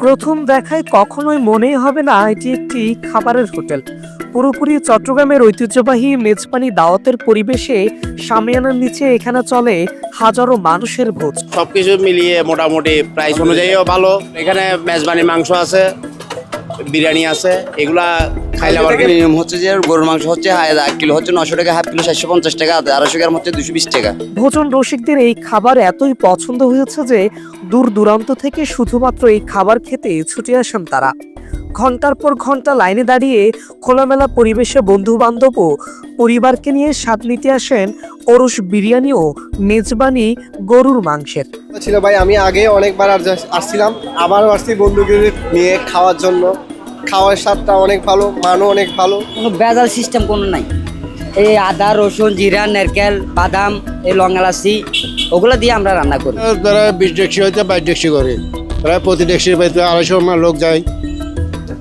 প্রথম দেখায় কখনোই মনেই হবে না এটি একটি খাবারের হোটেল। পুরোপুরি চট্টগ্রামের ঐতিহ্যবাহী মেজবানি দাওয়াতের পরিবেশে শামিয়ানার নিচে এখানে চলে হাজারো মানুষের ভোজ। সবকিছু মিলিয়ে মোটামুটি প্রাইস অনুযায়ীও ভালো। এখানে মেজবানি মাংস আছে, বিরিয়ানি আছে, এগুলা খাইলে আবার নিয়ম হচ্ছে যে গরুর মাংস হচ্ছে 1 কিলো হচ্ছে 900 টাকা, হাফ কিলো 750 টাকা, 250 গ্রাম হচ্ছে 220 টাকা। ভোজন রসিকদের এই খাবার এতই পছন্দ হয়েছে যে দূর দূরান্ত থেকে শুধুমাত্র এই খাবার খেতে ছুটে আসেন তারা। ঘন্টার পর ঘন্টা লাইনে দাঁড়িয়ে খোলামেলা পরিবেশে বন্ধু বান্ধব ও পরিবারকে নিয়ে স্বাদ নিতে আসেন ওরস বিরিয়ানি ও মেজবানি গরুর মাংসের। ছিল ভাই, আমি আগে অনেকবার আসছিলাম, আবারও আসছি বন্ধুকে নিয়ে খাওয়ার জন্য। খাওয়ার স্বাদটা অনেক ভালো, মানও অনেক ভালো। কোনো ভেজাল সিস্টেম কোনো নাই। এই আদা, রসুন, জিরা, নারকেল, বাদাম, এই লং এলাচি ওগুলো দিয়ে আমরা রান্না করি। প্রায় 20 ডেকচি হইতে 22 ডেকচি করে, প্রায় প্রতি ডেকচির বাড়িতে 250 লোক যায়।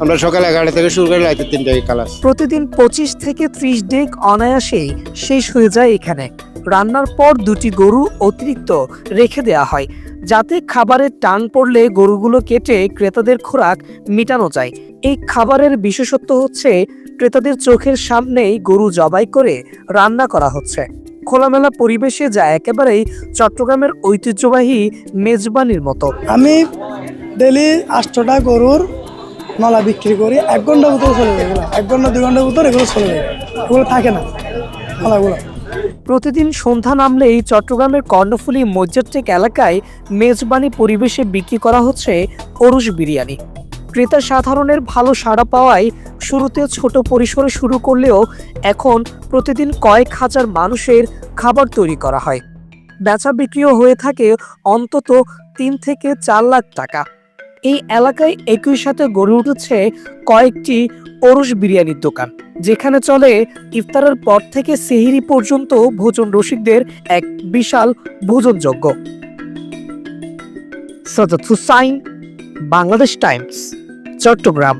আমরা সকাল 11টা থেকে শুরু করে রাতে 3টায় খালাস। প্রতিদিন 25 থেকে 30 ডেক অনায়াসেই শেষ হয়ে যায় এখানে। রান্নার পর 2টি গরু অতিরিক্ত রেখে দেওয়া হয় যাতে খাবারের টান পড়লে গরুগুলো কেটে ক্রেতাদের খোরাক মেটানো যায়। এই খাবারের বিশেষত্ব হচ্ছে ক্রেতাদের চোখের সামনেই গরু জবাই করে রান্না করা হচ্ছে খোলামেলা পরিবেশে, যা একেবারেই চট্টগ্রামের ঐতিহ্যবাহী মেজবানির মতো। আমি ডেলি 8টা গরুর মালা বিক্রি করি। 1 ঘন্টার ভিতরে চলে যায়, 1 ঘন্টা 2 ঘন্টার ভিতরে এগুলো চলে যায়, এগুলো থাকে না মালাগুলো। প্রতিদিন সন্ধ্যা নামলেই চট্টগ্রামের কর্ণফুলী মসজিদটেক এলাকায় মেজবানি পরিবেশে বিক্রি করা হচ্ছে ওরস বিরিয়ানি। ক্রেতা সাধারণের ভালো সাড়া পাওয়ায় শুরুতে ছোট পরিসরে শুরু করলেও এখন প্রতিদিন কয়েক হাজার মানুষের খাবার তৈরি করা হয়। বেচা বিক্রিও হয়ে থাকে অন্তত 3 থেকে 4 লাখ টাকা। এই এলাকায় একই সাথে গড়ে উঠেছে কয়েকটি ওরস বিরিয়ানির দোকান, যেখানে চলে ইফতারের পর থেকে সেহরি পর্যন্ত ভোজন রসিকদের এক বিশাল ভোজনযজ্ঞ। সাদাত হুসাইন, বাংলাদেশ টাইমস, চট্টগ্রাম।